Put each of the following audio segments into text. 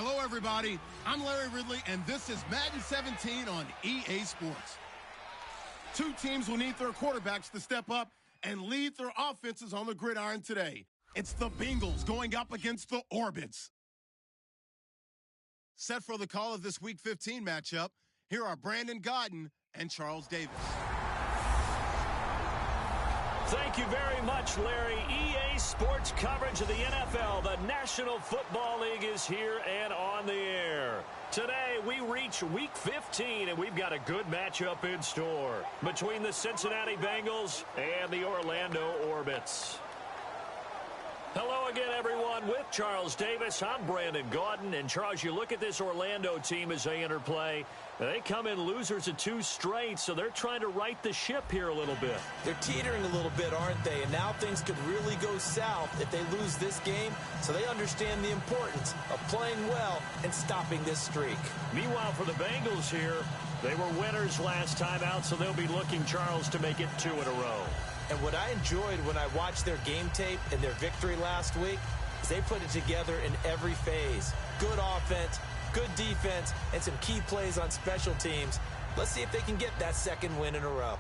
Hello, everybody. I'm Larry Ridley, and this is Madden 17 on EA Sports. Two teams will need their quarterbacks to step up and lead their offenses on the gridiron today. It's the Bengals going up against the Orbits. Set for the call of this Week 15 matchup, here are Brandon Gaudin and Charles Davis. Thank you very much, Larry. EA Sports coverage of the NFL. The National Football League is here and on the air. Today, we reach Week 15, and we've got a good matchup in store between the Cincinnati Bengals and the Orlando Orbits. Hello again, everyone. With Charles Davis, I'm Brandon Gaudin. And, Charles, you look at this Orlando team as they enter play. They come in losers of 2 straight, so they're trying to right the ship here a little bit. They're teetering a little bit, aren't they? And now things could really go south if they lose this game, so they understand the importance of playing well and stopping this streak. Meanwhile, for the Bengals here, they were winners last time out, so they'll be looking, Charles, to make it 2 in a row. And what I enjoyed when I watched their game tape and their victory last week is they put it together in every phase. Good offense, good defense, and some key plays on special teams. Let's see if they can get that 2nd win in a row.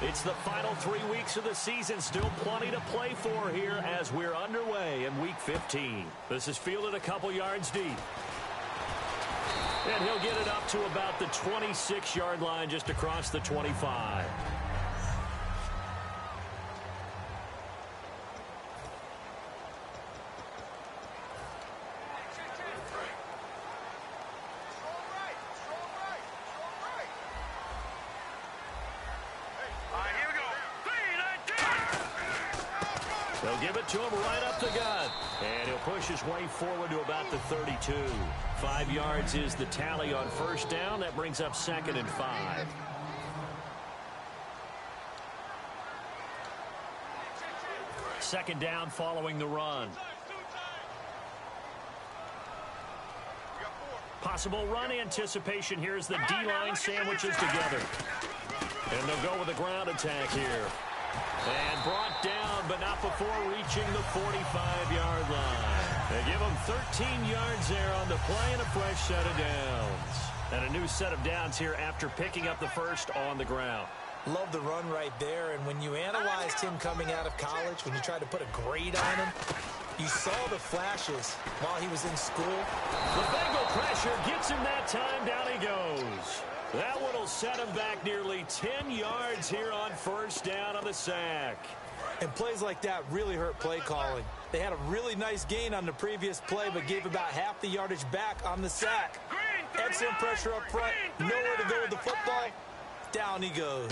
It's the final 3 weeks of the season. Still plenty to play for here as we're underway in Week 15. This is fielded a couple yards deep. And he'll get it up to about the 26-yard line just across the 25. They'll give it to him right up the gut. And he'll push his way forward to about the 32. 5 yards is the tally on first down. That brings up 2nd and 5. Second down following the run. Possible run anticipation here as the D-line sandwiches together. And they'll go with a ground attack here. And brought down, but not before reaching the 45-yard line. They give him 13 yards there on the play and a fresh set of downs. And a new set of downs here after picking up the first on the ground. Love the run right there. And when you analyzed him coming out of college, when you tried to put a grade on him, you saw the flashes while he was in school. The Bengal pressure gets him that time. Down he goes. That one will set him back nearly 10 yards here on first down on the sack. And plays like that really hurt play calling. They had a really nice gain on the previous play, but gave about half the yardage back on the sack. Excellent pressure up front. Nowhere to go with the football. Down he goes.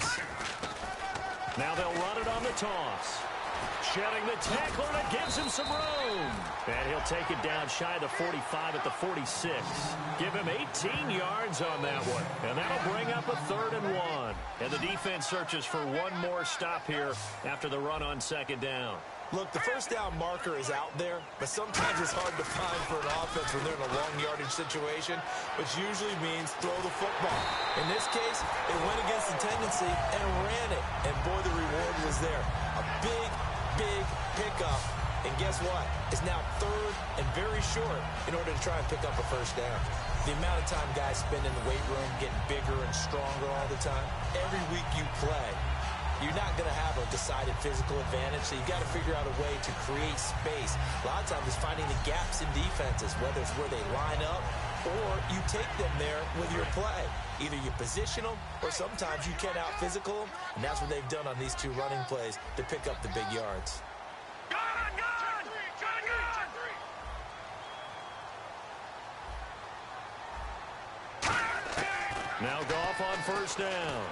Now they'll run it on the toss. Shedding the tackle, and it gives him some room. And he'll take it down shy of the 45 at the 46. Give him 18 yards on that one. And that'll bring up a 3rd and 1. And the defense searches for one more stop here after the run on second down. Look, the first down marker is out there, but sometimes it's hard to find for an offense when they're in a long yardage situation, which usually means throw the football. In this case, they went against the tendency and ran it. And boy, the reward was there. A big pickup. And guess what? It's now 3rd and very short in order to try and pick up a first down. The amount of time guys spend in the weight room getting bigger and stronger all the time, every week you play, you're not going to have a decided physical advantage, so you got to figure out a way to create space. A lot of times it's finding the gaps in defenses, whether it's where they line up or you take them there with your play. Either you position them or sometimes you can out-physical them, and that's what they've done on these 2 running plays to pick up the big yards. Now Goff on first down.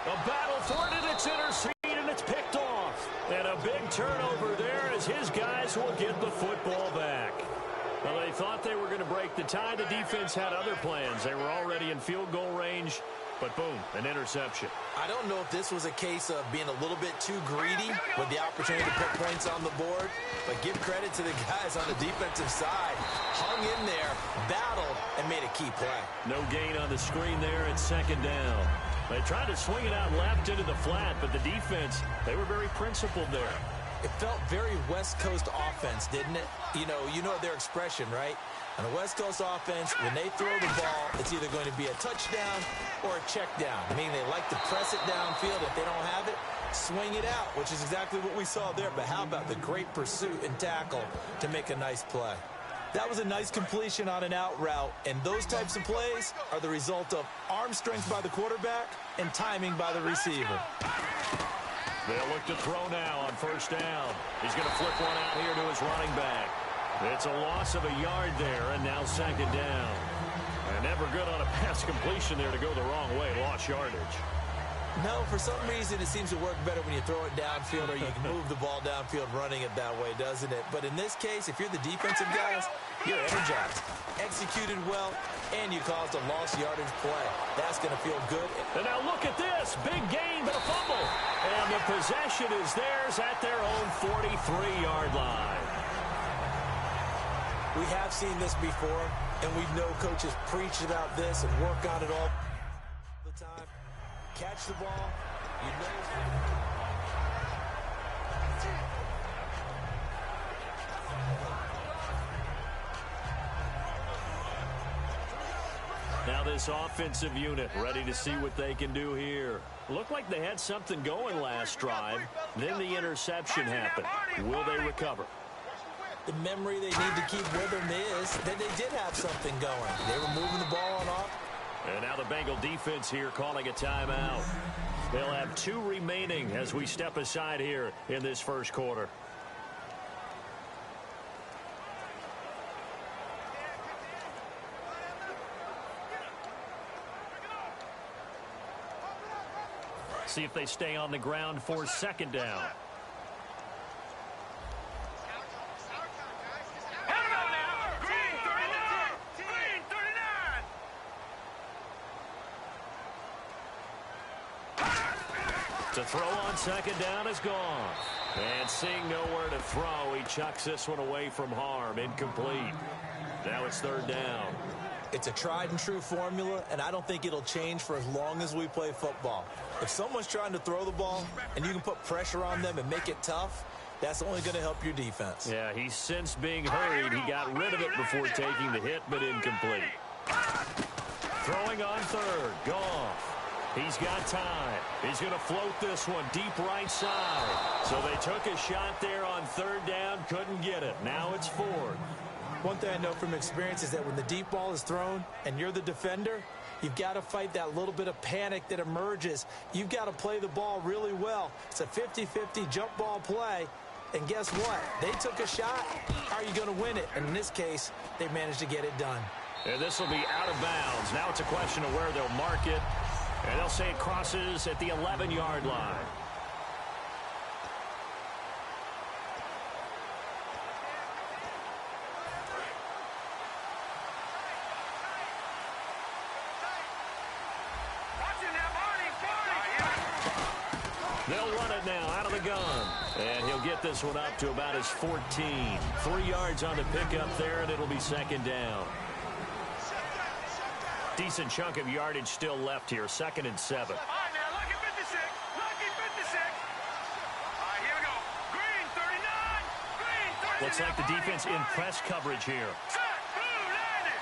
A battle for it, and it's intercepted, and it's picked off. And a big turnover there as his guys will get the football back. Well, they thought they were going to break the tie. The defense had other plans. They were already in field goal range, but boom, an interception. I don't know if this was a case of being a little bit too greedy with the opportunity to put points on the board, but give credit to the guys on the defensive side. Hung in there, battled, and made a key play. No gain on the screen there at second down. They tried to swing it out left into the flat, but the defense, they were very principled there. It felt very West Coast offense, didn't it? You know their expression, right? On a West Coast offense, when they throw the ball, it's either going to be a touchdown or a check down. Meaning they like to press it downfield. If they don't have it, swing it out, which is exactly what we saw there. But how about the great pursuit and tackle to make a nice play? That was a nice completion on an out route, and those types of plays are the result of arm strength by the quarterback and timing by the receiver. They'll look to throw now on first down. He's going to flip one out here to his running back. It's a loss of a yard there, and now second down. And never good on a pass completion there to go the wrong way. Lost yardage. No, for some reason it seems to work better when you throw it downfield or you can move the ball downfield running it that way, doesn't it? But in this case, if you're the defensive guys, you're energized, executed well, and you caused a lost yardage play. That's going to feel good. And now look at this. Big gain, but a fumble. And the possession is theirs at their own 43-yard line. We have seen this before, and we know coaches preach about this and work on it all the time. Catch the ball. You know. Now Now this offensive unit ready to see what they can do here. Looked like they had something going last drive. Then the interception happened. Will they recover? The memory they need to keep with them is that they did have something going. They were moving the ball on off. And now the Bengal defense here calling a timeout. They'll have 2 remaining as we step aside here in this first quarter. See if they stay on the ground for second down. To throw on second down is gone. And seeing nowhere to throw, he chucks this one away from harm. Incomplete. Now it's third down. It's a tried and true formula, and I don't think it'll change for as long as we play football. If someone's trying to throw the ball and you can put pressure on them and make it tough, that's only going to help your defense. Yeah, he's since being hurried. He got rid of it before taking the hit, but incomplete. Throwing on third. Goff. He's got time. He's going to float this one deep right side. So they took a shot there on third down, couldn't get it. Now it's fourth. One thing I know from experience is that when the deep ball is thrown and you're the defender, you've got to fight that little bit of panic that emerges. You've got to play the ball really well. It's a 50-50 jump ball play. And guess what? They took a shot. How are you going to win it? And in this case, they managed to get it done. And this will be out of bounds. Now it's a question of where they'll mark it. And they'll say it crosses at the 11-yard line. They'll run it now out of the gun. And he'll get this one up to about his 14. 3 yards on the pickup there, and it'll be second down. Decent chunk of yardage still left here. 2nd and 7. All right, now, lucky 56. Lucky 56. All right, here we go. Green 39. Green 39. Looks like the defense in press coverage here. Set. Blue, landed.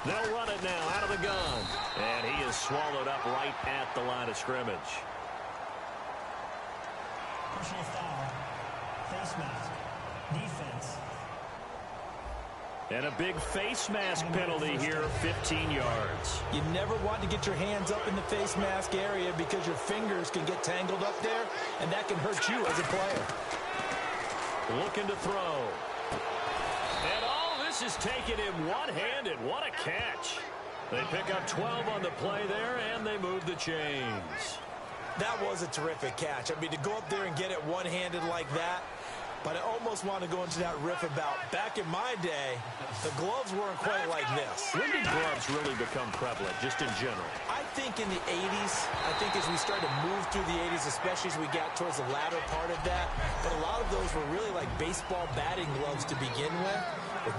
They'll run it now out of the gun. And he is swallowed up right at the line of scrimmage. Personal foul. Face mask. Defense. And a big face mask penalty here, 15 yards. You never want to get your hands up in the face mask area because your fingers can get tangled up there, and that can hurt you as a player. Looking to throw. And all this is taking him one-handed. What a catch. They pick up 12 on the play there, and they move the chains. That was a terrific catch. I mean, to go up there and get it one-handed like that, but I almost want to go into that riff about back in my day, the gloves weren't quite like this. When did gloves really become prevalent, just in general? I think in the 80s, I think as we started to move through the 80s, especially as we got towards the latter part of that, but a lot of those were really like baseball batting gloves to begin with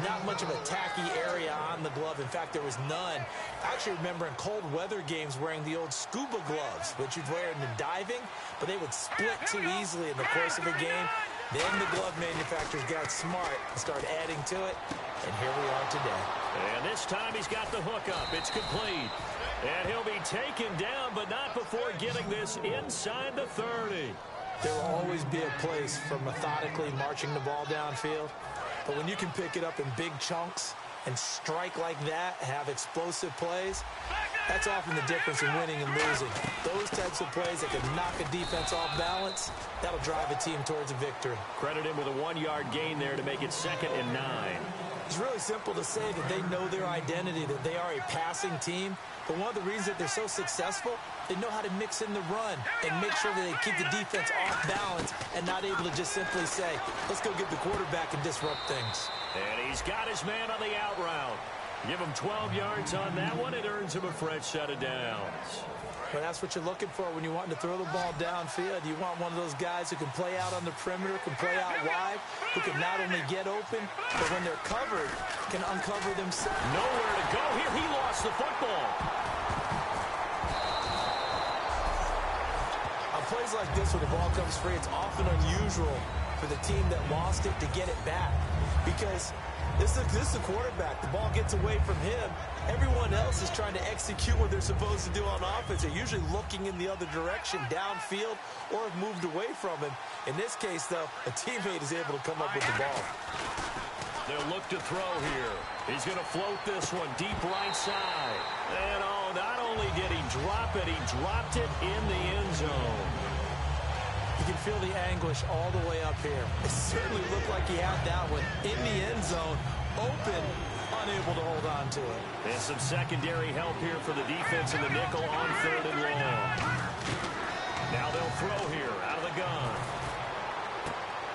not much of a tacky area on the glove. In fact, there was none. I actually remember in cold weather games wearing the old scuba gloves, which you'd wear in the diving, but they would split too easily in the course of a game. Then the glove manufacturers got smart and started adding to it, and here we are today. And this time he's got the hook up. It's complete. And he'll be taken down, but not before getting this inside the 30. There will always be a place for methodically marching the ball downfield, but when you can pick it up in big chunks and strike like that, have explosive plays, that's often the difference in winning and losing. Those types of plays that can knock a defense off balance, that'll drive a team towards a victory. Credit him with a 1-yard gain there to make it 2nd and 9. It's really simple to say that they know their identity, that they are a passing team. But one of the reasons that they're so successful, they know how to mix in the run and make sure that they keep the defense off balance and not able to just simply say, let's go get the quarterback and disrupt things. And he's got his man on the out route. Give him 12 yards on that one. It earns him a fresh set of downs. But that's what you're looking for when you want to throw the ball downfield. You want one of those guys who can play out on the perimeter, can play out wide, who can not only get open, but when they're covered, can uncover themselves. Nowhere to go here. He lost the football. On plays like this where the ball comes free, it's often unusual for the team that lost it to get it back. Because This is the quarterback. The ball gets away from him. Everyone else is trying to execute what they're supposed to do on offense. They're usually looking in the other direction, downfield, or have moved away from him. In this case, though, a teammate is able to come up with the ball. They'll look to throw here. He's going to float this one deep right side. And, oh, not only did he drop it, he dropped it in the end zone. You can feel the anguish all the way up here. It certainly looked like he had that one in the end zone, open, unable to hold on to it. And some secondary help here for the defense in the nickel on 3rd and long. Now they'll throw here out of the gun.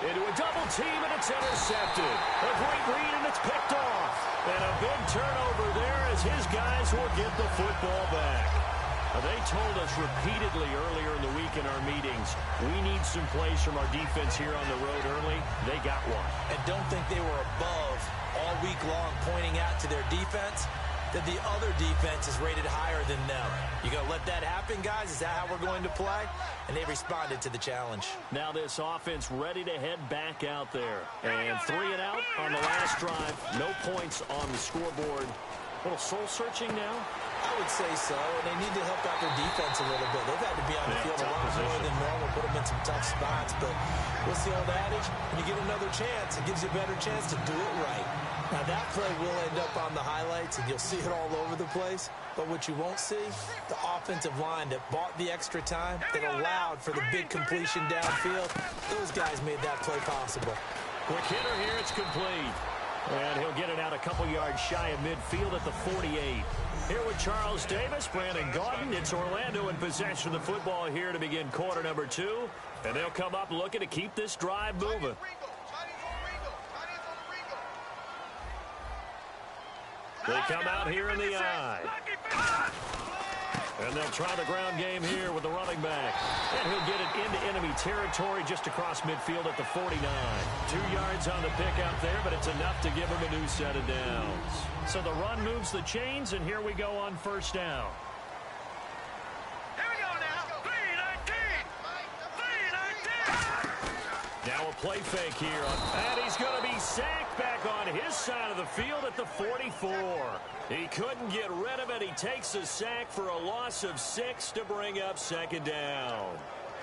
Into a double team, and it's intercepted. A great read, and it's picked off. And a big turnover there as his guys will get the football back. They told us repeatedly earlier in the week in our meetings, we need some plays from our defense here on the road early. They got one. And don't think they were above all week long pointing out to their defense that the other defense is rated higher than them. You going to let that happen, guys? Is that how we're going to play? And they responded to the challenge. Now this offense ready to head back out there. And 3 and out on the last drive. No points on the scoreboard. A little soul-searching now. I would say so, and they need to help out their defense a little bit. They've had to be on the field a lot more than normal, put them in some tough spots. But what's the old adage? When you get another chance, it gives you a better chance to do it right. Now, that play will end up on the highlights, and you'll see it all over the place. But what you won't see, the offensive line that bought the extra time, that allowed for the big completion downfield, those guys made that play possible. Quick hitter here, it's complete. And he'll get it out a couple yards shy of midfield at the 48. Here with Charles Davis, Brandon Gaudin. It's Orlando in possession of the football here to begin quarter number 2. And they'll come up looking to keep this drive moving. They come out here in the eye. And they'll try the ground game here with the running back. And he'll get it into enemy territory just across midfield at the 49. 2 yards on the pick out there, but it's enough to give him a new set of downs. So the run moves the chains, and here we go on first down. Here we go now. 3-19. Now a play fake here. And he's going to be sacked back on his side of the field at the 44. He couldn't get rid of it. He takes a sack for a loss of 6 to bring up second down.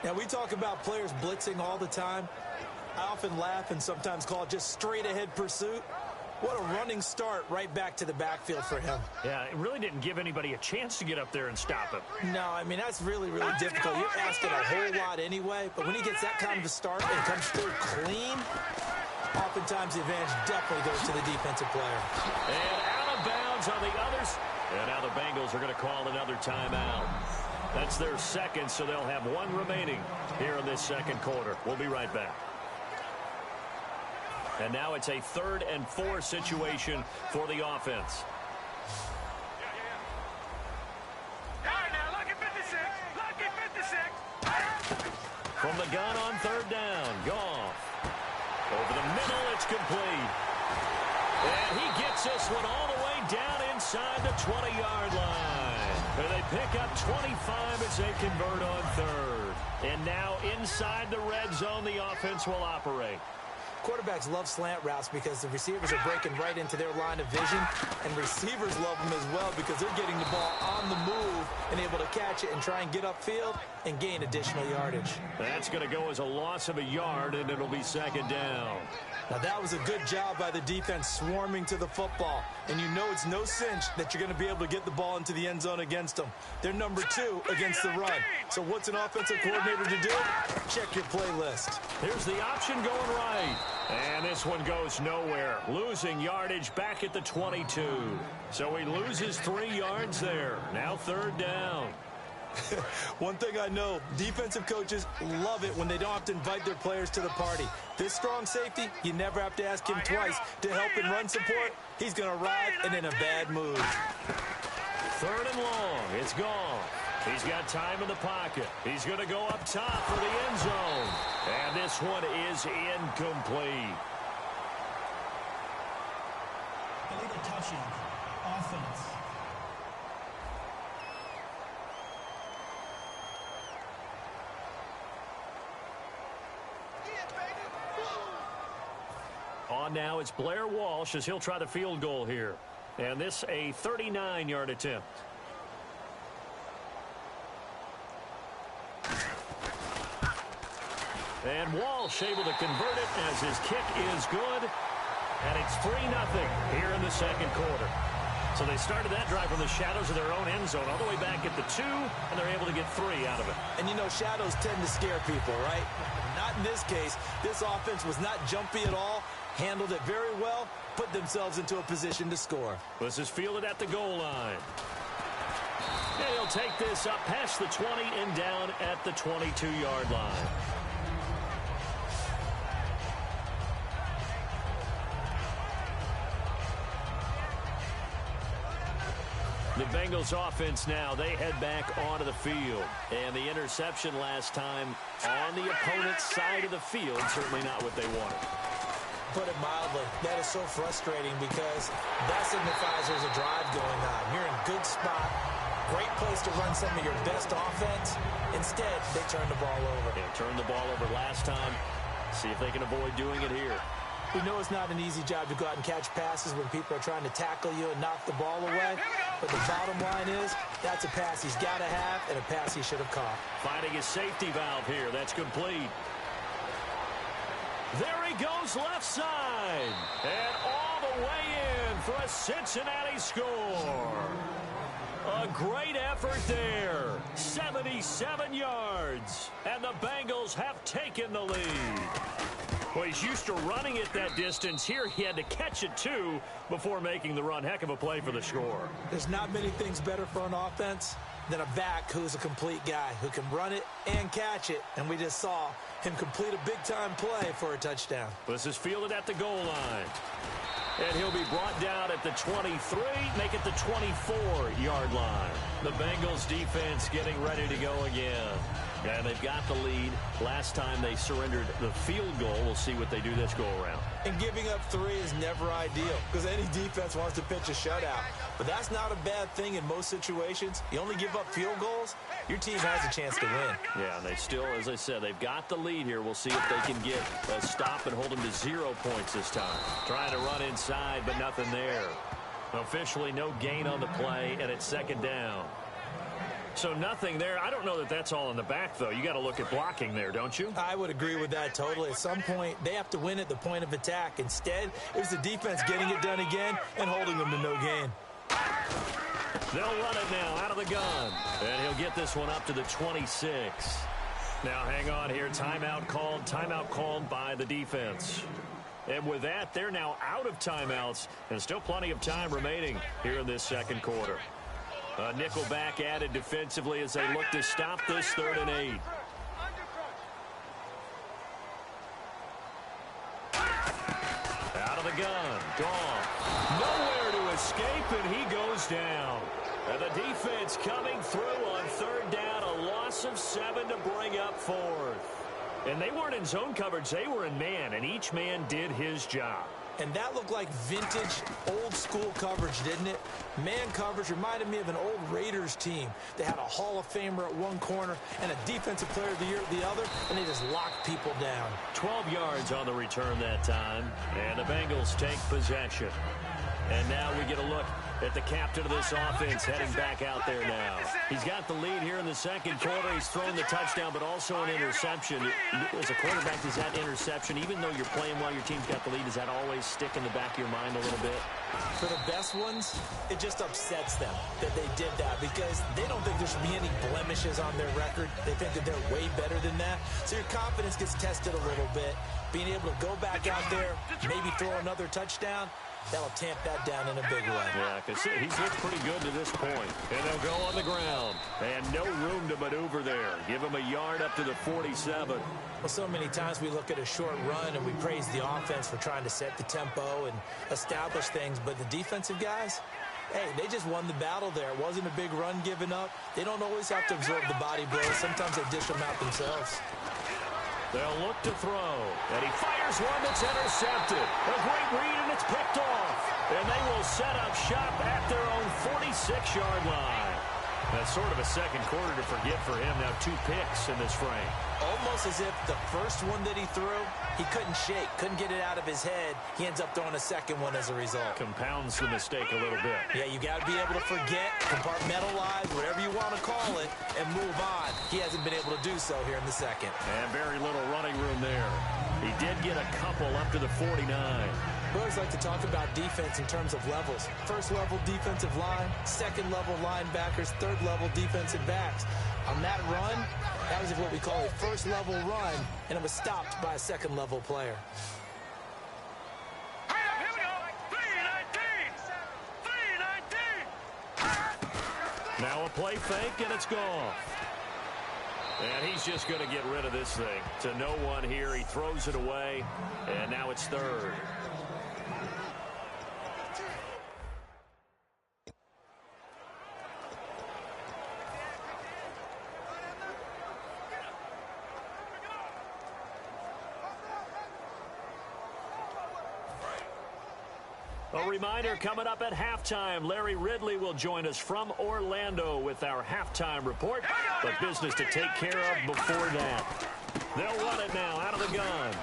Now, we talk about players blitzing all the time. I often laugh and sometimes call it just straight-ahead pursuit. What a running start right back to the backfield for him. Yeah, it really didn't give anybody a chance to get up there and stop him. No, I mean, that's really, really difficult. You're asking a whole lot anyway, but when he gets that kind of a start and comes through clean, oftentimes the advantage definitely goes to the defensive player. And out of bounds on the others. And now the Bengals are going to call another timeout. That's their second, so they'll have 1 remaining here in this second quarter. We'll be right back. And now it's a 3rd and 4 situation for the offense. All right, now, lucky 56. Lucky 56. From the gun on 3rd down, Goff. Over the middle, it's complete. And he gets this one all the way down inside the 20-yard line. And they pick up 25 as they convert on 3rd. And now inside the red zone, the offense will operate. Quarterbacks love slant routes because the receivers are breaking right into their line of vision, and receivers love them as well because they're getting the ball on the move and able to catch it and try and get upfield and gain additional yardage. That's going to go as a loss of a yard, and it'll be second down. Now, that was a good job by the defense swarming to the football, and you know it's no cinch that you're going to be able to get the ball into the end zone against them. They're number 2 against the run. So what's an offensive coordinator to do? Check your playlist. Here's the option going right. And this one goes nowhere. Losing yardage back at the 22. So he loses 3 yards there. Now 3rd down. One thing I know, defensive coaches love it when they don't have to invite their players to the party. This strong safety, you never have to ask him twice to help in run support. He's going to arrive and in a bad mood. 3rd and long. It's gone. He's got time in the pocket. He's going to go up top for the end zone. And this one is incomplete. Illegal touching. Offense. On now, it's Blair Walsh as he'll try the field goal here. And this a 39-yard attempt. And Walsh able to convert it as his kick is good. And it's 3-0 here in the second quarter. So they started that drive from the shadows of their own end zone all the way back at the 2, and they're able to get 3 out of it. And, you know, shadows tend to scare people, right? Not in this case. This offense was not jumpy at all, handled it very well, put themselves into a position to score. This is fielded at the goal line. And he'll take this up past the 20 and down at the 22-yard line. The Bengals offense now, they head back onto the field. And the interception last time on the opponent's side of the field, certainly not what they wanted. Put it mildly, that is so frustrating because that signifies there's a drive going on. You're in a good spot, great place to run some of your best offense. Instead, they turn the ball over. They turned the ball over last time. See if they can avoid doing it here. We know it's not an easy job to go out and catch passes when people are trying to tackle you and knock the ball away. But the bottom line is, that's a pass he's got to have and a pass he should have caught. Finding his safety valve here. That's complete. There he goes left side. And all the way in for a Cincinnati score. A great effort there. 77 yards. And the Bengals have taken the lead. Well, he's used to running it that distance. Here he had to catch it, too, before making the run. Heck of a play for the score. There's not many things better for an offense than a back who's a complete guy, who can run it and catch it. And we just saw him complete a big-time play for a touchdown. This is fielded at the goal line. And he'll be brought down at the 23, make it the 24-yard line. The Bengals defense getting ready to go again. And they've got the lead. Last time they surrendered the field goal. We'll see what they do this go-around. And giving up 3 is never ideal because any defense wants to pitch a shutout. But that's not a bad thing in most situations. You only give up field goals, your team has a chance to win. Yeah, and they still, as I said, they've got the lead here. We'll see if they can get a stop and hold them to 0 points this time. Trying to run inside, but nothing there. Officially no gain on the play, and it's second down. So nothing there. I don't know that that's all in the back, though. You got to look at blocking there, don't you? I would agree with that totally. At some point, they have to win at the point of attack. Instead, it was the defense getting it done again and holding them to no gain. They'll run it now out of the gun. And he'll get this one up to the 26. Now, hang on here. Timeout called by the defense. And with that, they're now out of timeouts and still plenty of time remaining here in this second quarter. Nickelback added defensively as they look to stop this 3rd and 8. Out of the gun. Goff. Nowhere to escape, and he goes down. And the defense coming through on 3rd down. A loss of 7 to bring up 4th. And they weren't in zone coverage. They were in man, and each man did his job. And that looked like vintage, old-school coverage, didn't it? Man coverage reminded me of an old Raiders team. They had a Hall of Famer at one corner and a Defensive Player of the Year at the other, and they just locked people down. 12 yards on the return that time, and the Bengals take possession. And now we get a look at the captain of this offense heading back out there now. He's got the lead here in the second quarter. He's thrown the touchdown, but also an interception. As a quarterback, does that interception, even though you're playing while your team's got the lead, does that always stick in the back of your mind a little bit? For the best ones, it just upsets them that they did that because they don't think there should be any blemishes on their record. They think that they're way better than that. So your confidence gets tested a little bit. Being able to go back out there, maybe throw another touchdown, that'll tamp that down in a big way. Yeah, because he's looked pretty good to this point. And they'll go on the ground. And no room to maneuver there. Give him a yard up to the 47. Well, so many times we look at a short run and we praise the offense for trying to set the tempo and establish things. But the defensive guys, hey, they just won the battle there. It wasn't a big run given up. They don't always have to absorb the body blows. Sometimes they dish them out themselves. They'll look to throw. And he fires one that's intercepted. A great read, and it's picked off. And they will set up shop at their own 46-yard line. That's sort of a second quarter to forget for him. Now 2 picks in this frame. Almost as if the first one that he threw, he couldn't shake, couldn't get it out of his head. He ends up throwing a second one as a result. Compounds the mistake a little bit. Yeah, you got to be able to forget, compartmentalize, whatever you want to call it, and move on. He hasn't been able to do so here in the second. And very little running room there. He did get a couple up to the 49. We always like to talk about defense in terms of levels. First level defensive line, second level linebackers, third level defensive backs. On that run, that was what we call a first level run, and it was stopped by a second level player. Here we go. 3-19. Now a play fake, and it's gone. And he's just going to get rid of this thing. To no one here, he throws it away, and now it's third. A reminder, coming up at halftime, Larry Ridley will join us from Orlando with our halftime report. But business to take care of before that. They'll run it now out of the gun.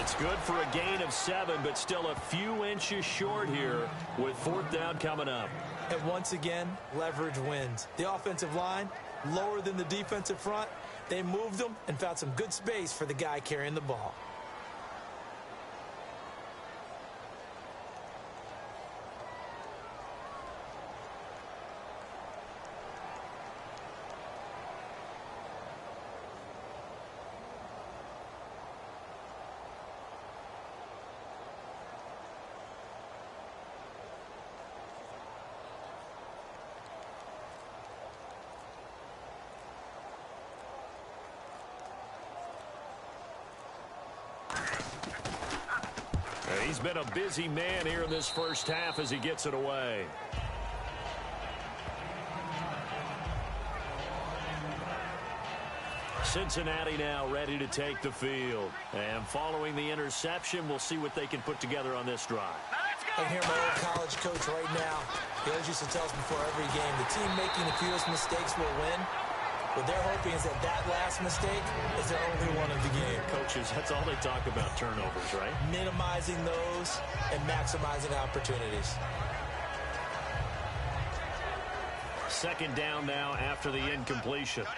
It's good for a gain of 7, but still a few inches short here with fourth down coming up. And once again, leverage wins. The offensive line, lower than the defensive front. They moved them and found some good space for the guy carrying the ball. He's been a busy man here in this first half as he gets it away. Cincinnati now ready to take the field. And following the interception, we'll see what they can put together on this drive. I can hear my old college coach right now. He always used to tell us before every game, the team making the fewest mistakes will win. What they're hoping is that that last mistake is their only one of the game. Coaches, that's all they talk about, turnovers, right? Minimizing those and maximizing opportunities. Second down now after the incompletion. Here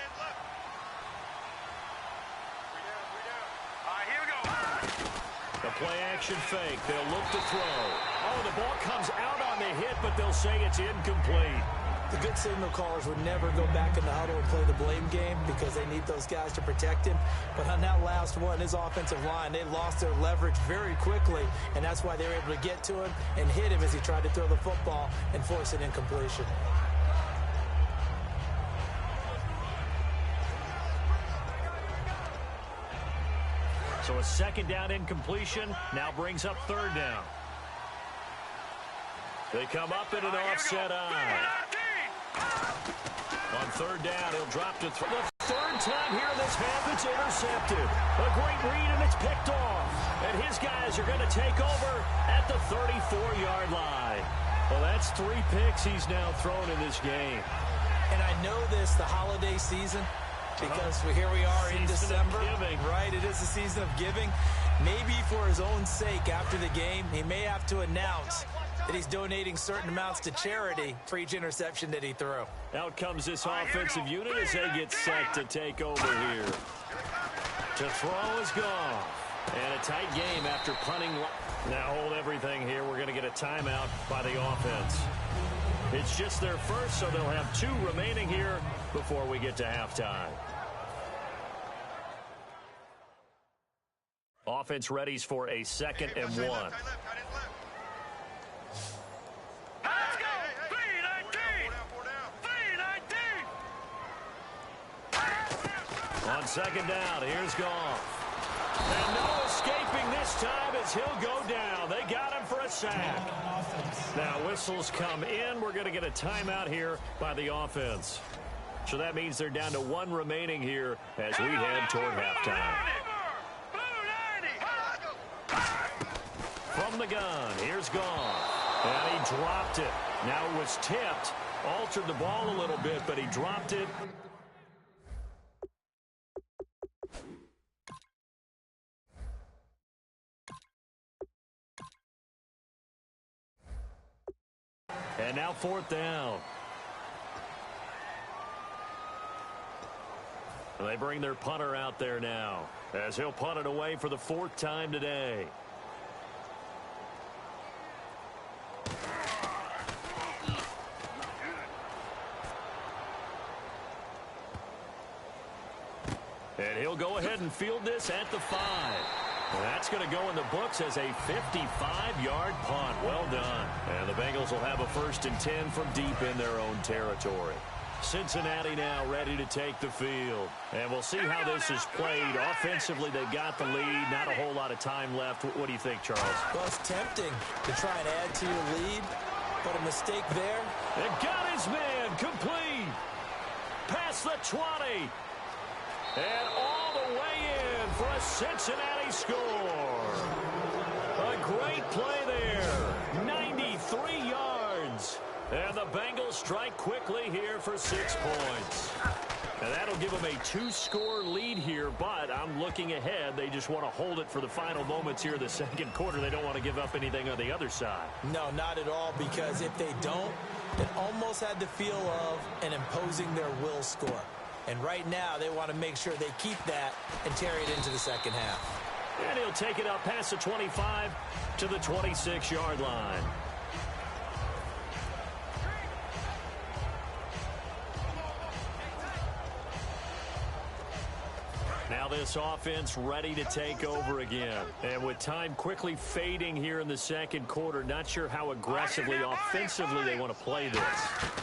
we go. The play action fake. They'll look to throw. Oh, the ball comes out on the hit, but they'll say it's incomplete. The good signal callers would never go back in the huddle and play the blame game because they need those guys to protect him. But on that last one, his offensive line, they lost their leverage very quickly, and that's why they were able to get to him and hit him as he tried to throw the football and force an incompletion. So a second down incompletion now brings up third down. They come up in an offset eye. On third down, he'll drop to throw. The third time here in this half, it's intercepted. A great read, and it's picked off. And his guys are going to take over at the 34-yard line. Well, that's 3 picks he's now thrown in this game. And I know this, the holiday season, because here we are in December. Right, it is the season of giving. Maybe for his own sake after the game, he may have to announce that he's donating certain amounts to charity for each interception that he threw. Out comes this offensive unit as they get set to take over here. To throw is gone. And a tight game after punting. Now hold everything here. We're going to get a timeout by the offense. It's just their first, so they'll have 2 remaining here before we get to halftime. Offense readies for a 2nd and 1. On second down, here's Goff. And no escaping this time as he'll go down. They got him for a sack. Now whistles come in. We're going to get a timeout here by the offense. So that means they're down to 1 remaining here as we head toward halftime. From the gun, here's Goff. And he dropped it. Now it was tipped. Altered the ball a little bit, but he dropped it. now 4th down. They bring their punter out there now as he'll punt it away for the 4th time today. And he'll go ahead and field this at the 5. And that's going to go in the books as a 55-yard punt. Well done. And the Bengals will have a 1st and 10 from deep in their own territory. Cincinnati now ready to take the field. And we'll see how this is played. Offensively, they got the lead. Not a whole lot of time left. What do you think, Charles? Well, it's tempting to try and add to your lead, but a mistake there. And got his man complete. Past the 20. And all the way in for a Cincinnati score. A great play there. 93 yards. And the Bengals strike quickly here for 6 points. And that'll give them a 2-score lead here, but I'm looking ahead. They just want to hold it for the final moments here in the 2nd quarter. They don't want to give up anything on the other side. No, not at all, because if they don't, it almost had the feel of an imposing their will score. And right now, they want to make sure they keep that and carry it into the 2nd half. And he'll take it up past the 25 to the 26-yard line. Now this offense ready to take over again. And with time quickly fading here in the 2nd quarter, not sure how aggressively, offensively they want to play this.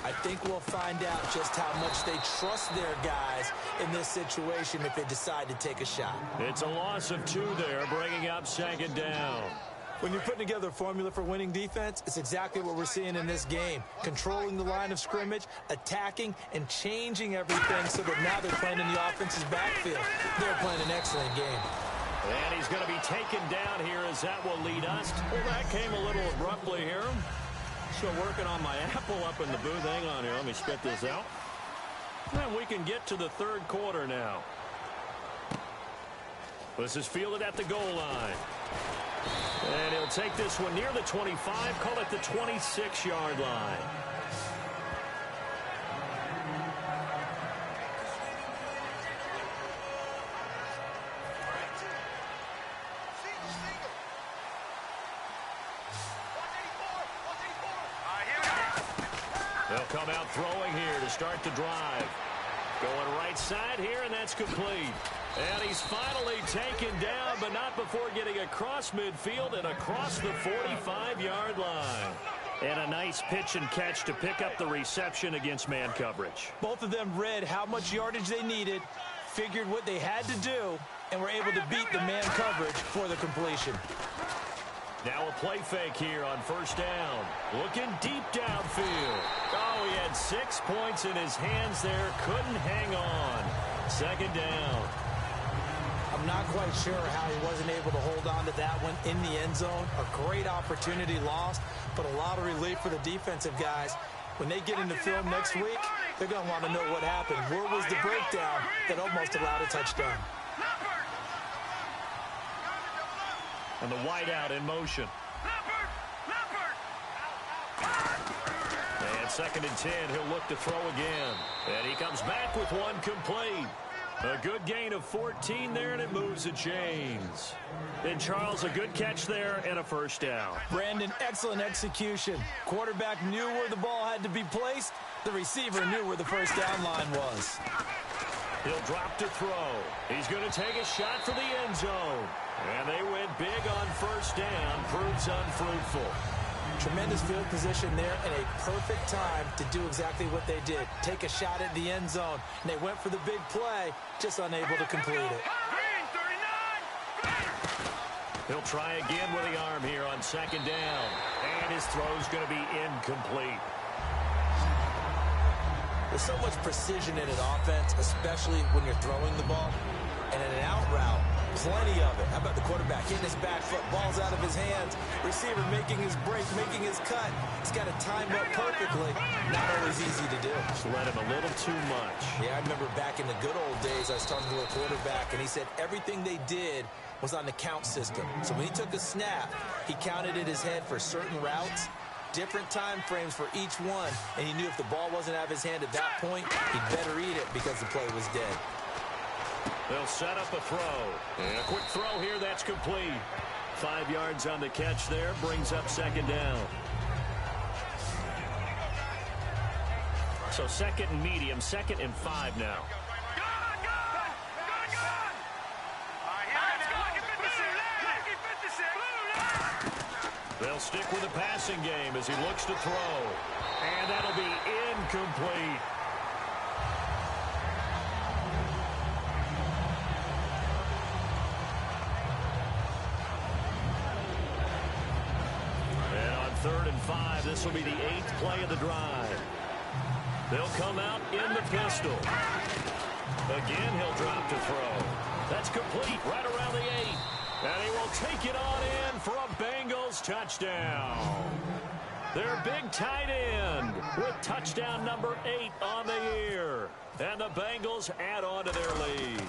I think we'll find out just how much they trust their guys in this situation if they decide to take a shot. It's a loss of 2 there, bringing up 2nd down. When you're putting together a formula for winning defense, it's exactly what we're seeing in this game. Controlling the line of scrimmage, attacking, and changing everything so that now they're playing in the offense's backfield. They're playing an excellent game. And he's going to be taken down here as that will lead us. Well, that came a little abruptly here. Still working on my apple up in the booth. Hang on here. Let me spit this out. And we can get to the 3rd quarter now. This is fielded at the goal line. And he'll take this one near the 25, call it the 26-yard line. They'll come out throwing here to start the drive. Going right side here, and that's complete. And he's finally taken down, but not before getting across midfield and across the 45-yard line. And a nice pitch and catch to pick up the reception against man coverage. Both of them read how much yardage they needed, figured what they had to do, and were able to beat the man coverage for the completion. Now a play fake here on 1st down. Looking deep downfield. Oh, he had 6 points in his hands there. Couldn't hang on. 2nd down. I'm not quite sure how he wasn't able to hold on to that one in the end zone. A great opportunity lost, but a lot of relief for the defensive guys. When they get into film next week, they're going to want to know what happened. Where was the breakdown that almost allowed a touchdown? And the wideout in motion. And 2nd and 10, he'll look to throw again. And he comes back with one complete. A good gain of 14 there, and it moves the chains. And Charles, a good catch there and a 1st down. Brandon, excellent execution. Quarterback knew where the ball had to be placed. The receiver knew where the 1st down line was. He'll drop to throw. He's going to take a shot for the end zone. And they went big on 1st down. Proves unfruitful. Tremendous field position there and a perfect time to do exactly what they did. Take a shot at the end zone. And they went for the big play, just unable to complete it. He'll try again with the arm here on 2nd down. And his throw's going to be incomplete. There's so much precision in an offense, especially when you're throwing the ball. And in an out route, plenty of it. How about the quarterback hitting his back foot, ball's out of his hands, receiver making his break, making his cut. He's got to time up perfectly. Not always easy to do. Just let him a little too much. Yeah, I remember back in the good old days, I was talking to a quarterback, and he said everything they did was on the count system. So when he took a snap, he counted in his head for certain routes, different time frames for each one, and he knew if the ball wasn't out of his hand at that point, he'd better eat it because the play was dead. They'll set up a throw. And a quick throw here, that's complete. 5 yards on the catch there, brings up second down. So second and medium, 2nd and 5 now. They'll stick with the passing game as he looks to throw. And that'll be incomplete. And on 3rd and 5, this will be the 8th play of the drive. They'll come out in the pistol. Again, he'll drop to throw. That's complete right around the 8. And he will take it on in for a Bengals touchdown. Their big tight end with touchdown number 8 on the year. And the Bengals add on to their lead.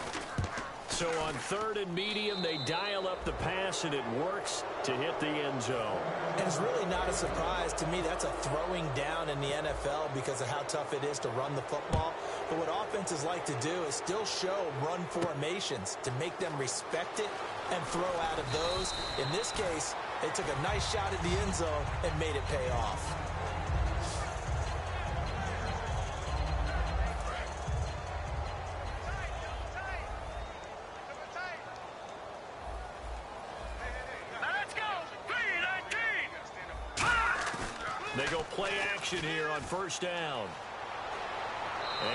So on 3rd and medium, they dial up the pass, and it works to hit the end zone. And it's really not a surprise to me. That's a throwing down in the NFL because of how tough it is to run the football. But what offenses like to do is still show run formations to make them respect it and throw out of those. In this case, they took a nice shot at the end zone and made it pay off. They go play action here on 1st down.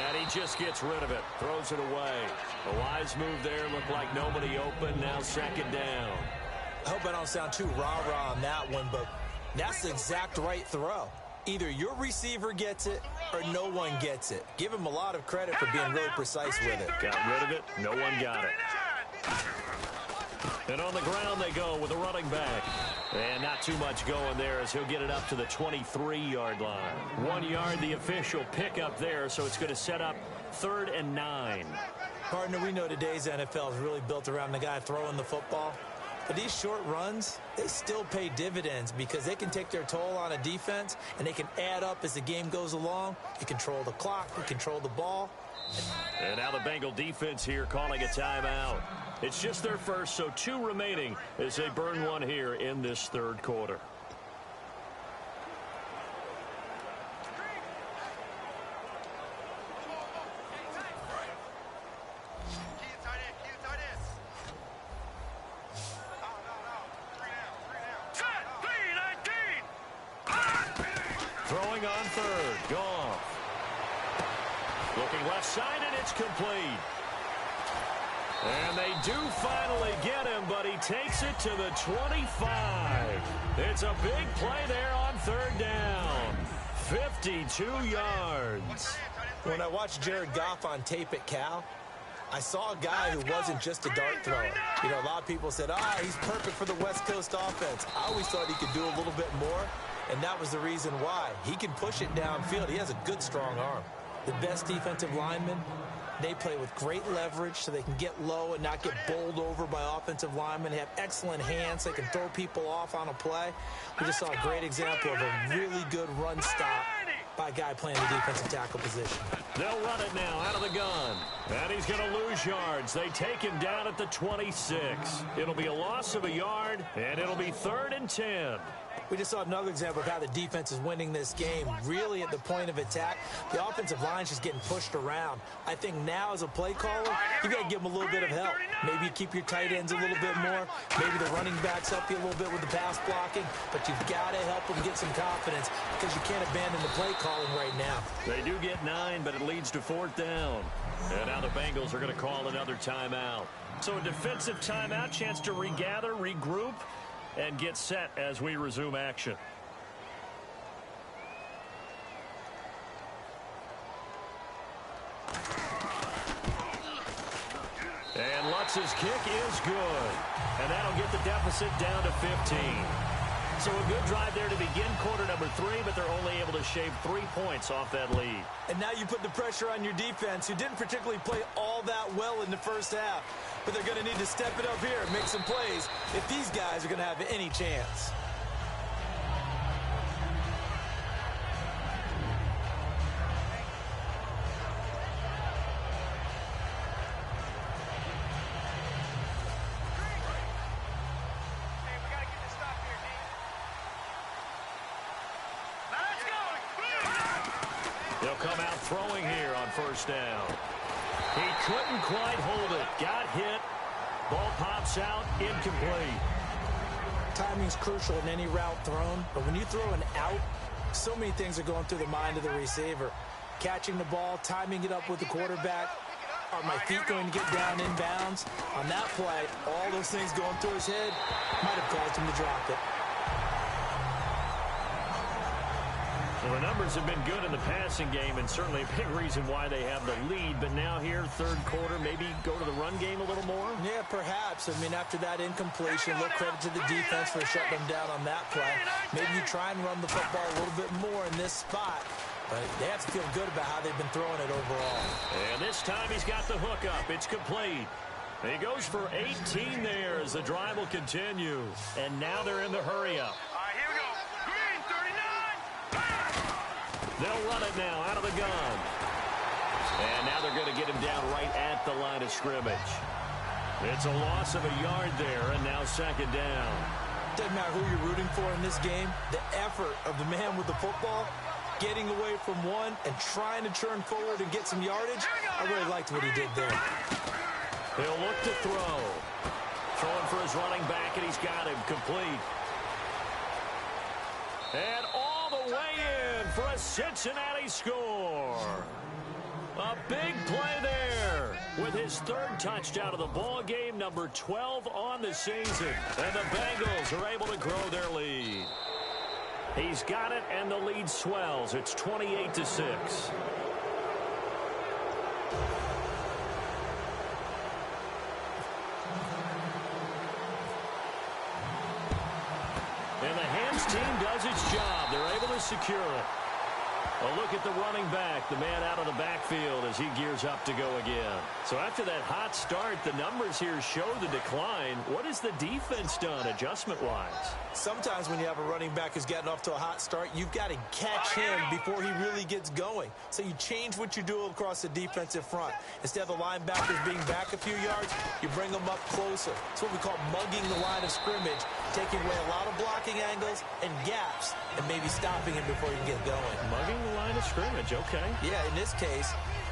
And he just gets rid of it. Throws it away. A wise move there. Looked like nobody open. Now 2nd down. I hope I don't sound too rah-rah on that one, but that's the exact right throw. Either your receiver gets it or no one gets it. Give him a lot of credit for being really precise with it. Got rid of it. No one got it. And on the ground they go with a running back. And not too much going there as he'll get it up to the 23-yard line. 1 yard, the official pickup there, so it's going to set up 3rd and 9. Partner, we know today's NFL is really built around the guy throwing the football. But these short runs, they still pay dividends because they can take their toll on a defense, and they can add up as the game goes along. You control the clock, you control the ball. And now the Bengal defense here calling a timeout. It's just their first, so 2 remaining as they burn one here in this 3rd quarter. Throwing on 3rd, Goff. Looking left side, and it's complete. And they do finally get him, but he takes it to the 25. It's a big play there on 3rd down. 52 yards. When I watched Jared Goff on tape at Cal, I saw a guy who wasn't just a dart thrower. You know, a lot of people said, he's perfect for the West Coast offense. I always thought he could do a little bit more, and that was the reason why. He can push it downfield. He has a good, strong arm. The best defensive linemen, they play with great leverage so they can get low and not get bowled over by offensive linemen. They have excellent hands. They can throw people off on a play. We just saw a great example of a really good run stop by a guy playing the defensive tackle position. They'll run it now out of the gun. And he's going to lose yards. They take him down at the 26. It'll be a loss of a yard, and it'll be 3rd and 10. We just saw another example of how the defense is winning this game. Really at the point of attack, the offensive line's just getting pushed around. I think now as a play caller, you got to give them a little bit of help. Maybe you keep your tight ends a little bit more. Maybe the running backs help you a little bit with the pass blocking. But you've got to help them get some confidence because you can't abandon the play calling right now. They do get 9, but it leads to 4th down. And now the Bengals are going to call another timeout. So a defensive timeout, chance to regather, regroup, and get set as we resume action. And Lutz's kick is good. And that'll get the deficit down to 15. So a good drive there to begin quarter number 3, but they're only able to shave 3 points off that lead. And now you put the pressure on your defense, who didn't particularly play all that well in the first half. But they're going to need to step it up here and make some plays if these guys are going to have any chance. He'll come out throwing here on first down. He couldn't quite hold it. Got hit. Ball pops out. Incomplete. Timing's crucial in any route thrown, but when you throw an out, so many things are going through the mind of the receiver. Catching the ball, timing it up with the quarterback. Are my feet going to get down inbounds? On that play, all those things going through his head might have caused him to drop it. Well, the numbers have been good in the passing game, and certainly a big reason why they have the lead. But now here, third quarter, maybe go to the run game a little more? Yeah, perhaps. I mean, after that incompletion, little credit to the defense for shutting them down on that play. Maybe you try and run the football a little bit more in this spot. But they have to feel good about how they've been throwing it overall. And this time he's got the hook up. It's complete. He goes for 18 there as the drive will continue. And now they're in the hurry-up. Here we go. Green, 39. They'll run it now out of the gun. And now they're going to get him down right at the line of scrimmage. It's a loss of a yard there, and now second down. Doesn't matter who you're rooting for in this game. The effort of the man with the football, getting away from one and trying to turn forward and get some yardage, I really liked what he did there. He'll look to throw. Throwing for his running back, and he's got him complete. And all the way in for a Cincinnati score. A big play there with his third touchdown of the ball game, number 12 on the season. And the Bengals are able to grow their lead. He's got it, and the lead swells. It's 28-6. And the Hams team does its job. They're able to secure it. A look at the running back, the man out of the backfield as he gears up to go again. So after that hot start, the numbers here show the decline. What has the defense done adjustment-wise? Sometimes when you have a running back who's gotten off to a hot start, you've got to catch him before he really gets going. So you change what you do across the defensive front. Instead of the linebackers being back a few yards, you bring them up closer. It's what we call mugging the line of scrimmage, taking away a lot of blocking angles and gaps, and maybe stopping him before you get going. Mugging the line of scrimmage, okay. Yeah, in this case,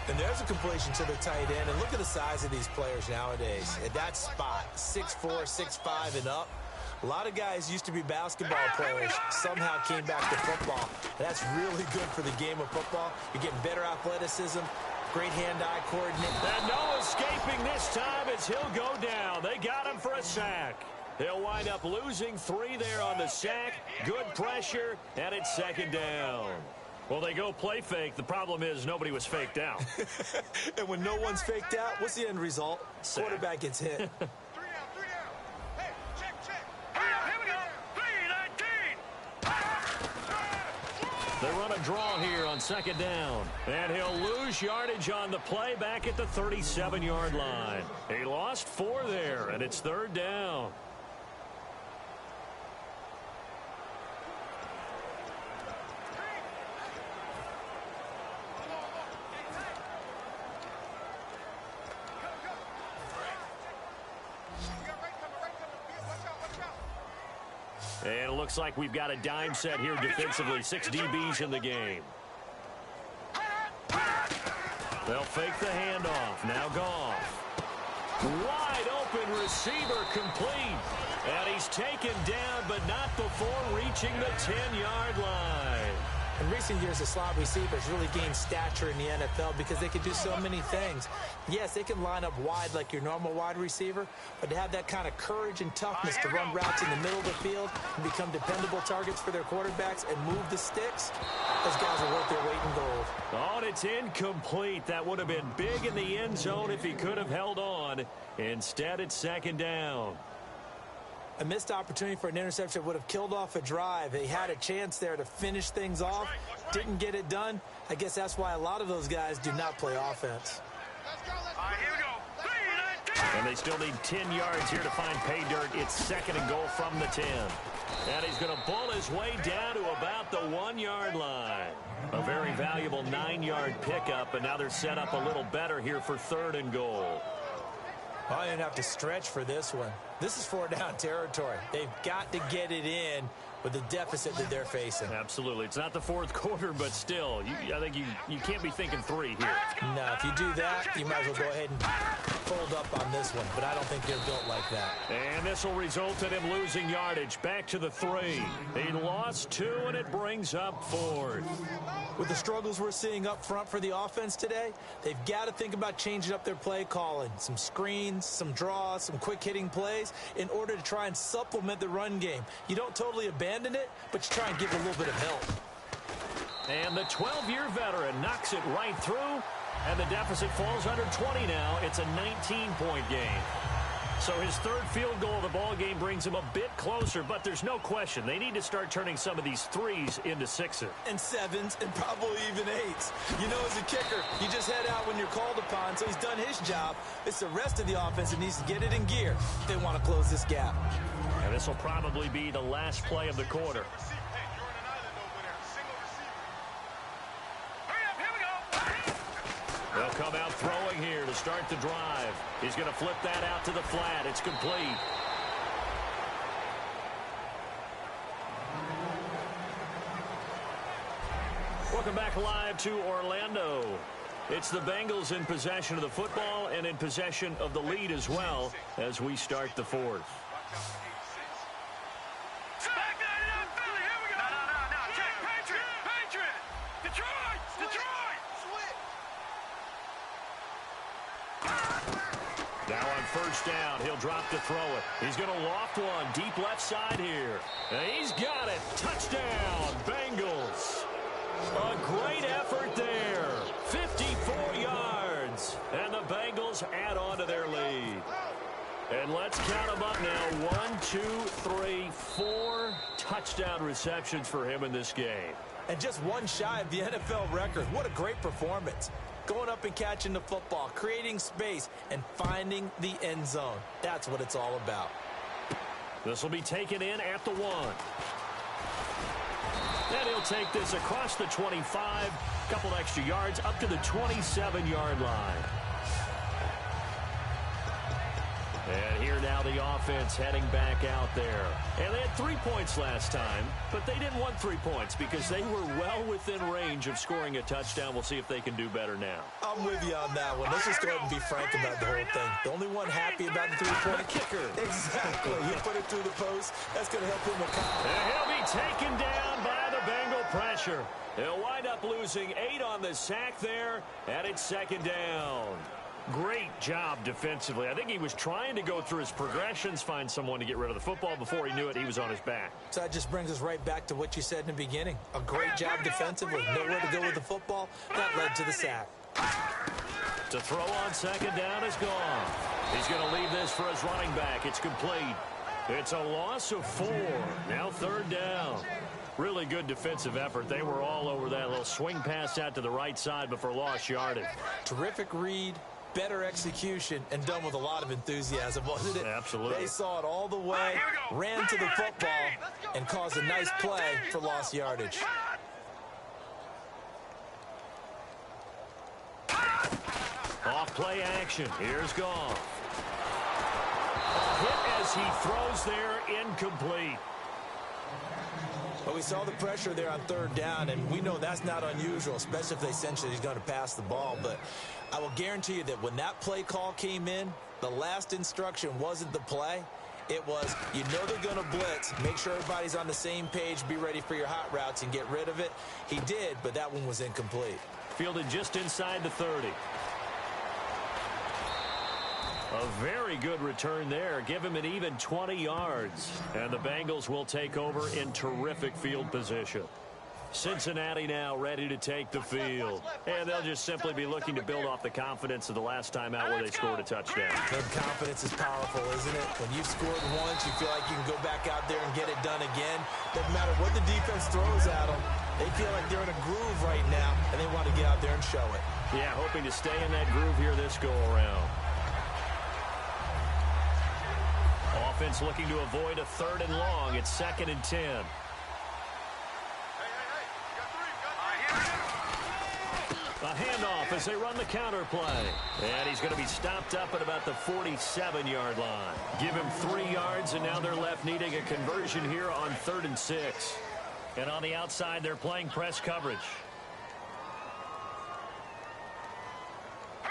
and there's a completion to the tight end. And look at the size of these players nowadays. At that spot, 6'4", 6'5", and up. A lot of guys used to be basketball players, somehow came back to football. And that's really good for the game of football. You're getting better athleticism, great hand-eye coordination. And no escaping this time as he'll go down. They got him for a sack. He'll wind up losing 3 there on the sack. Good pressure, and it's second down. Well, they go play fake. The problem is nobody was faked out. And when no one's faked out, what's the end result? Sack. Quarterback gets hit. 3 down. Hey, check. Here we go. 3-19. They run a draw here on second down. And he'll lose yardage on the play back at the 37-yard line. He lost 4 there, and it's third down. And it looks like we've got a dime set here defensively. 6 DBs in the game. They'll fake the handoff. Now Goff. Wide open receiver complete. And he's taken down, but not before reaching the 10-yard line. In recent years, the slot receivers really gained stature in the NFL because they can do so many things. Yes, they can line up wide like your normal wide receiver, but to have that kind of courage and toughness to run routes in the middle of the field and become dependable targets for their quarterbacks and move the sticks, those guys are worth their weight in gold. Oh, and it's incomplete. That would have been big in the end zone if he could have held on. Instead, it's second down. A missed opportunity for an interception would have killed off a drive. He had a chance there to finish things off. Didn't get it done. I guess that's why a lot of those guys do not play offense. Here we go. 3-19. And they still need 10 yards here to find pay dirt. It's second and goal from the 10. And he's going to bull his way down to about the 1-yard line. A very valuable 9-yard pickup, and now they're set up a little better here for third and goal. I didn't have to stretch for this one. This is 4-down territory. They've got to get it in with the deficit that they're facing. Absolutely. It's not the fourth quarter, but still, I think you can't be thinking 3 here. No, if you do that, you might as well go ahead and fold up on this one, but I don't think they're built like that. And this will result in him losing yardage. Back to the 3. He lost 2, and it brings up 4th. With the struggles we're seeing up front for the offense today, they've got to think about changing up their play calling. Some screens, some draws, some quick-hitting plays in order to try and supplement the run game. You don't totally abandon it, but you try and give it a little bit of help. And the 12-year veteran knocks it right through, and the deficit falls under 20 now. It's a 19-point game. So his 3rd field goal of the ball game brings him a bit closer, but there's no question they need to start turning some of these 3s into 6s. And 7s, and probably even 8s. You know, as a kicker, you just head out when you're called upon, so he's done his job. It's the rest of the offense that needs to get it in gear if they want to close this gap. And this will probably be the last play of the quarter. They'll come out throwing here to start the drive. He's going to flip that out to the flat. It's complete. Welcome back live to Orlando. It's the Bengals in possession of the football and in possession of the lead as well as we start the 4th. Now on 1st down, he'll drop to throw it. He's going to loft one deep left side here. And he's got it. Touchdown, Bengals. A great effort there. 54 yards. And the Bengals add on to their lead. And let's count them up now. 1, 2, 3, 4 touchdown receptions for him in this game. And just one shy of the NFL record. What a great performance. Going up and catching the football, creating space, and finding the end zone. That's what it's all about. This will be taken in at the 1. And he'll take this across the 25, couple extra yards up to the 27-yard line. And here now the offense heading back out there. And they had 3 points last time, but they didn't want 3 points because they were well within range of scoring a touchdown. We'll see if they can do better now. I'm with you on that one. Let's just go ahead and be frank about the whole thing. The only one happy about the 3-point kicker. Exactly. He put it through the post. That's going to help him accomplish. And he'll be taken down by the Bengal pressure. They'll wind up losing 8 on the sack there, and it's 2nd down. Great job defensively. I think he was trying to go through his progressions, find someone to get rid of the football. Before he knew it, he was on his back. So that just brings us right back to what you said in the beginning. A great job defensively. Nowhere to go with the football. That led to the sack. To throw on 2nd down is gone. He's going to leave this for his running back. It's complete. It's a loss of 4. Now 3rd down. Really good defensive effort. They were all over that little swing pass out to the right side before lost yardage. Terrific read. Better execution, and done with a lot of enthusiasm, wasn't it? Absolutely. They saw it all the way, ran to the football, and caused a nice play for lost yardage. Off play action. Here's Goff. Hit as he throws there, incomplete. But we saw the pressure there on 3rd down, and we know that's not unusual, especially if they sense that he's going to pass the ball. But I will guarantee you that when that play call came in, the last instruction wasn't the play. It was, you know they're going to blitz. Make sure everybody's on the same page. Be ready for your hot routes and get rid of it. He did, but that one was incomplete. Fielded just inside the 30. A very good return there. Give him an even 20 yards. And the Bengals will take over in terrific field position. Cincinnati now ready to take the field. And they'll just simply be looking to build off the confidence of the last time out where they scored a touchdown. The confidence is powerful, isn't it? When you've scored once, you feel like you can go back out there and get it done again. Doesn't matter what the defense throws at them. They feel like they're in a groove right now, and they want to get out there and show it. Yeah, hoping to stay in that groove here this go-around. Offense looking to avoid a 3rd and long. It's 2nd and 10. A handoff as they run the counter play. And he's going to be stopped up at about the 47-yard line. Give him 3 yards, and now they're left needing a conversion here on 3rd and 6. And on the outside, they're playing press coverage.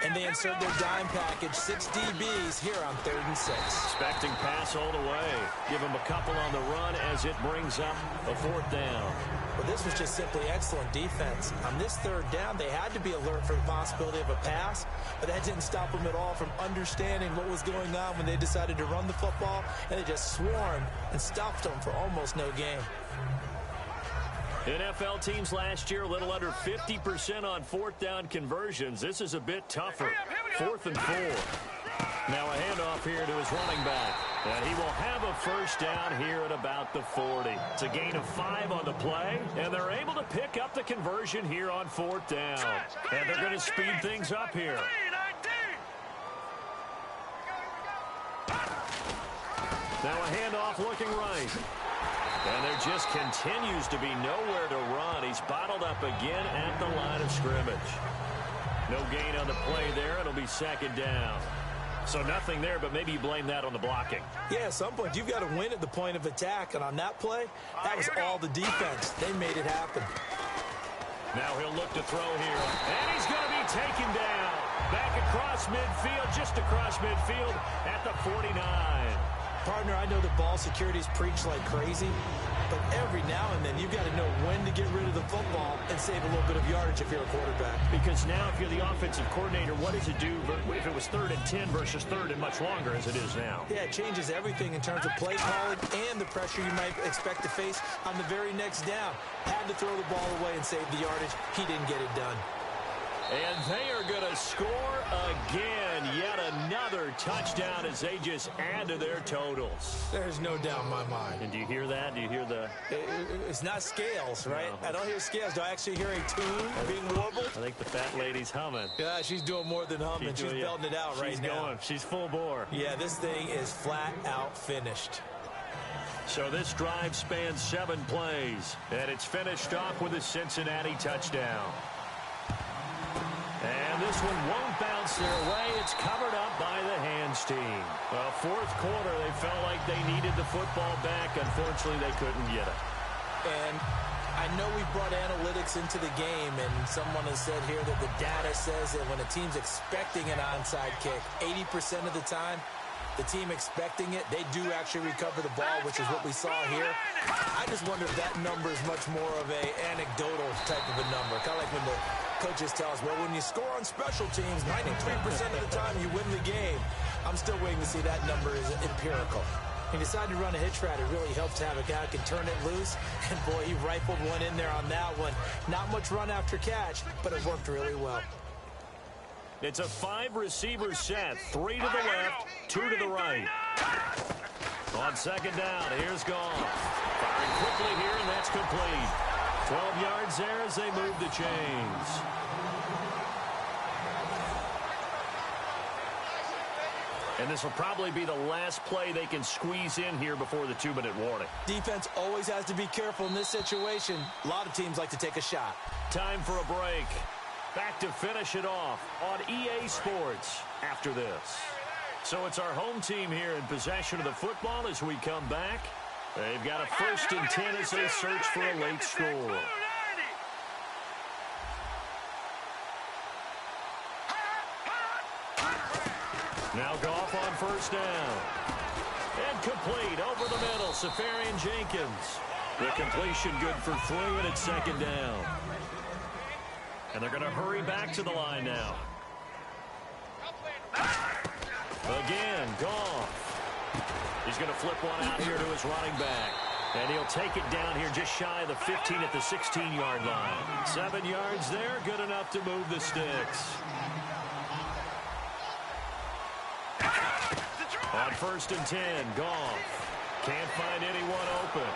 And they insert their dime package, 6 DBs here on 3rd and 6. Expecting pass all the way. Give him a couple on the run as it brings up a 4th down. Well, this was just simply excellent defense. On this 3rd down, they had to be alert for the possibility of a pass, but that didn't stop them at all from understanding what was going on when they decided to run the football, and they just swarmed and stopped them for almost no gain. NFL teams last year a little under 50% on 4th down conversions. This is a bit tougher. 4th and 4. Now a handoff here to his running back. And he will have a 1st down here at about the 40. It's a gain of 5 on the play, and they're able to pick up the conversion here on 4th down. And they're going to speed things up here. Now a handoff looking right. And there just continues to be nowhere to run. He's bottled up again at the line of scrimmage. No gain on the play there. It'll be 2nd down. So nothing there, but maybe you blame that on the blocking. Yeah, at some point you've got to win at the point of attack. And on that play, that was all the defense. They made it happen. Now he'll look to throw here. And he's going to be taken down. Back across midfield, just across midfield at the 49. Partner, I know that ball security's preached like crazy, but every now and then you've got to know when to get rid of the football and save a little bit of yardage if you're a quarterback. Because now if you're the offensive coordinator, what does it do if it was 3rd and 10 versus 3rd and much longer as it is now? Yeah, it changes everything in terms of play calling and the pressure you might expect to face on the very next down. Had to throw the ball away and save the yardage. He didn't get it done. And they are going to score again. Yet another touchdown as they just add to their totals. There's no doubt in my mind. And do you hear that? Do you hear the... It's not scales, right? No. I don't hear scales. Do I actually hear a tune being warbled? I think the fat lady's humming. Yeah, she's doing more than humming. She's belting it out right now. She's going. She's full bore. Yeah, this thing is flat out finished. So this drive spans 7 plays. And it's finished off with a Cincinnati touchdown. And this one won't bounce their way. It's covered up by the hands team. Well, 4th quarter, they felt like they needed the football back. Unfortunately, they couldn't get it. And I know we brought analytics into the game, and someone has said here that the data says that when a team's expecting an onside kick, 80% of the time, the team expecting it, they do actually recover the ball, which is what we saw here. I just wonder if that number is much more of a anecdotal type of a number. Kind of like when the coaches tell us, well, when you score on special teams, 93% of the time you win the game. I'm still waiting to see that number is empirical. He decided to run a hitch route. It really helps to have a guy who can turn it loose. And, boy, he rifled one in there on that one. Not much run after catch, but it worked really well. It's a 5-receiver set. 3 to the left, 2 to the right. On 2nd down, here's Goff. Firing quickly here, and that's complete. 12 yards there as they move the chains. And this will probably be the last play they can squeeze in here before the 2-minute warning. Defense always has to be careful in this situation. A lot of teams like to take a shot. Time for a break. Back to finish it off on EA Sports after this. So it's our home team here in possession of the football as we come back. They've got a 1st and 10 as they search for a late score. Now Goff on 1st down. And complete over the middle. Safarian Jenkins. The completion good for 3, and it's 2nd down. And they're going to hurry back to the line now. Again, Goff. He's going to flip one out here to his running back. And he'll take it down here just shy of the 15 at the 16-yard line. 7 yards there, good enough to move the sticks. On 1st and 10, Goff. Can't find anyone open.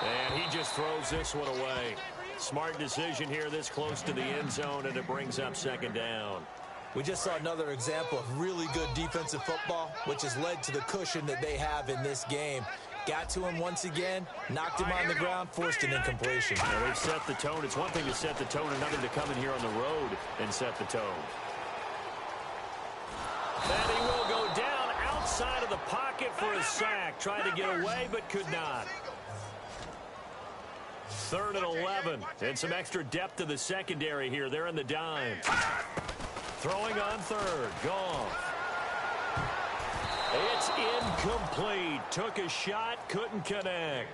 And he just throws this one away. Smart decision here this close to the end zone, and it brings up 2nd down. We just saw another example of really good defensive football, which has led to the cushion that they have in this game. got to him once again, knocked him on the ground, forced an incompletion. Now they've set the tone. It's one thing to set the tone, another to come in here on the road and set the tone. And he will go down outside of the pocket for a sack. Tried to get away, but could not. 3rd and 11. And some extra depth to the secondary here. They're in the dime. Throwing on 3rd. Goff. It's incomplete. Took a shot, couldn't connect.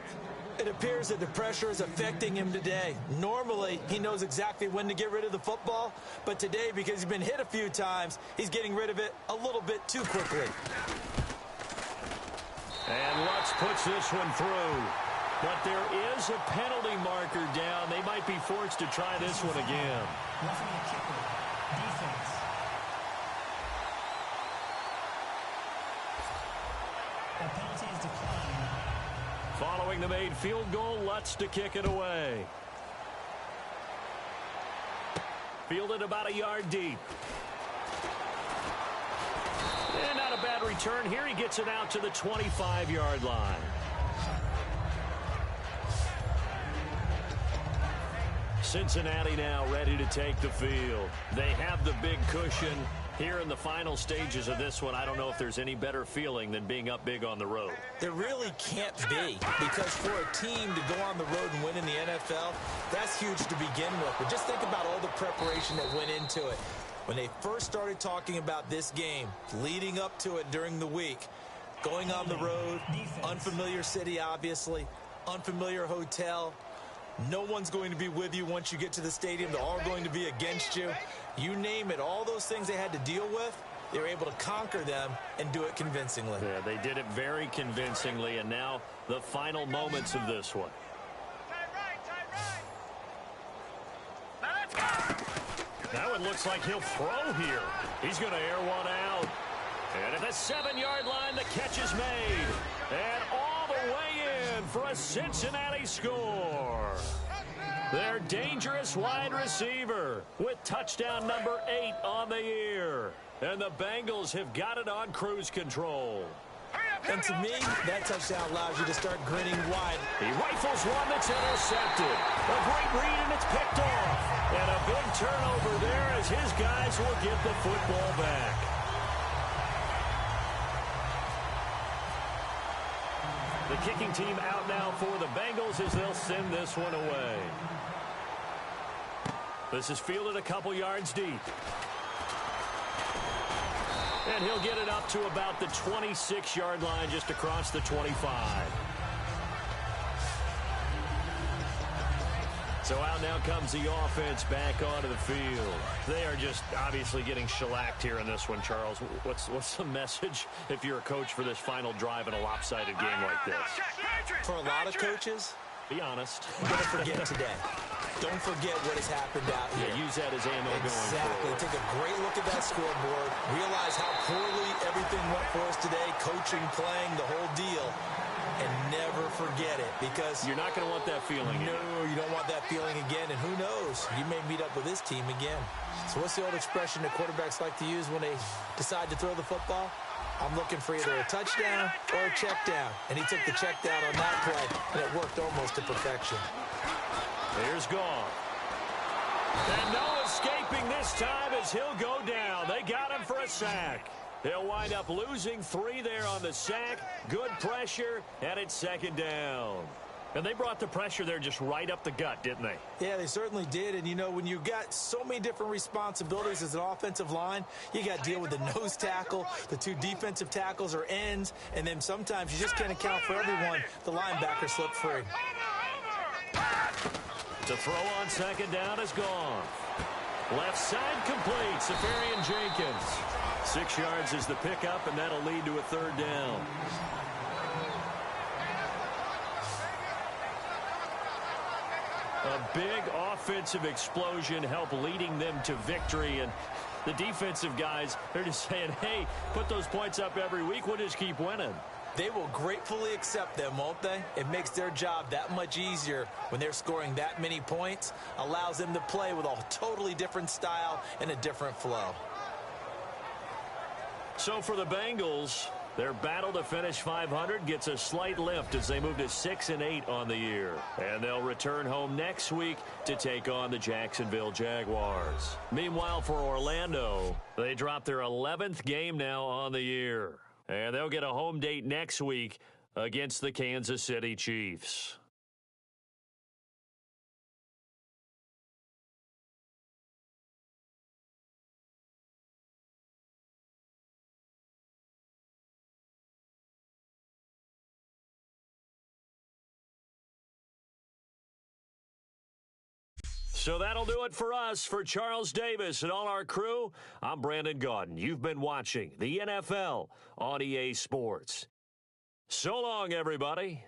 It appears that the pressure is affecting him today. Normally, he knows exactly when to get rid of the football, but today, because he's been hit a few times, he's getting rid of it a little bit too quickly. And Lutz puts this one through. But there is a penalty marker down. They might be forced to try this one again. Roughing the kicker. Defense. A penalty is declined. Following the made field goal, Lutz to kick it away. Fielded about a yard deep. And not a bad return here. He gets it out to the 25-yard line. Cincinnati now ready to take the field. They have the big cushion. Here in the final stages of this one, I don't know if there's any better feeling than being up big on the road. There really can't be, because for a team to go on the road and win in the NFL, that's huge to begin with. But just think about all the preparation that went into it. When they first started talking about this game, leading up to it during the week, going on the road, unfamiliar city, obviously, unfamiliar hotel. No one's going to be with you once you get to the stadium. They're all going to be against you. You name it, all those things they had to deal with, they were able to conquer them and do it convincingly. Yeah, they did it very convincingly, and now the final moments of this one. Now it looks like he'll throw here. He's going to air one out. And at the 7-yard line, the catch is made. And all the way in for a Cincinnati score. Their dangerous wide receiver with touchdown number 8 on the year. And the Bengals have got it on cruise control. And to me, that touchdown allows you to start grinning wide. He rifles one that's intercepted. A great read, and it's picked off. And a big turnover there as his guys will get the football back. The kicking team out now for the Bengals as they'll send this one away. This is fielded a couple yards deep. And he'll get it up to about the 26-yard line, just across the 25. So out now comes the offense back onto the field. They are just obviously getting shellacked here in this one, Charles. What's the message if you're a coach for this final drive in a lopsided game like this? For a lot of coaches, be honest. Don't forget today. Don't forget what has happened out here. Yeah, use that as ammo going forward. Take a great look at that scoreboard. Realize how poorly everything went for us today. Coaching, playing, the whole deal. And never forget it, because you're not going to want that feeling again. No, you don't want that feeling again. And who knows? You may meet up with this team again. So what's the old expression that quarterbacks like to use when they decide to throw the football? I'm looking for either a touchdown or a check down. And he took the check down on that play, and it worked almost to perfection. Here's Goff. And no escaping this time as he'll go down. They got him for a sack. He'll wind up losing 3 there on the sack. Good pressure, and it's 2nd down. And they brought the pressure there just right up the gut, didn't they? Yeah, they certainly did. And, you know, when you've got so many different responsibilities as an offensive line, you got to deal with the nose tackle, the 2 defensive tackles or ends, and then sometimes you just can't account for everyone. The linebacker slipped free. The throw on 2nd down is gone. Left side complete, Safarian Jenkins. 6 yards is the pickup, and that'll lead to a 3rd down. A big offensive explosion helped leading them to victory, and the defensive guys, they're just saying, hey, put those points up every week, we'll just keep winning. They will gratefully accept them, won't they? It makes their job that much easier when they're scoring that many points, allows them to play with a totally different style and a different flow. So for the Bengals, their battle to finish 500 gets a slight lift as they move to 6-8 on the year. And they'll return home next week to take on the Jacksonville Jaguars. Meanwhile, for Orlando, they drop their 11th game now on the year. And they'll get a home date next week against the Kansas City Chiefs. So that'll do it for us. For Charles Davis and all our crew, I'm Brandon Gaudin. You've been watching the NFL on EA Sports. So long, everybody.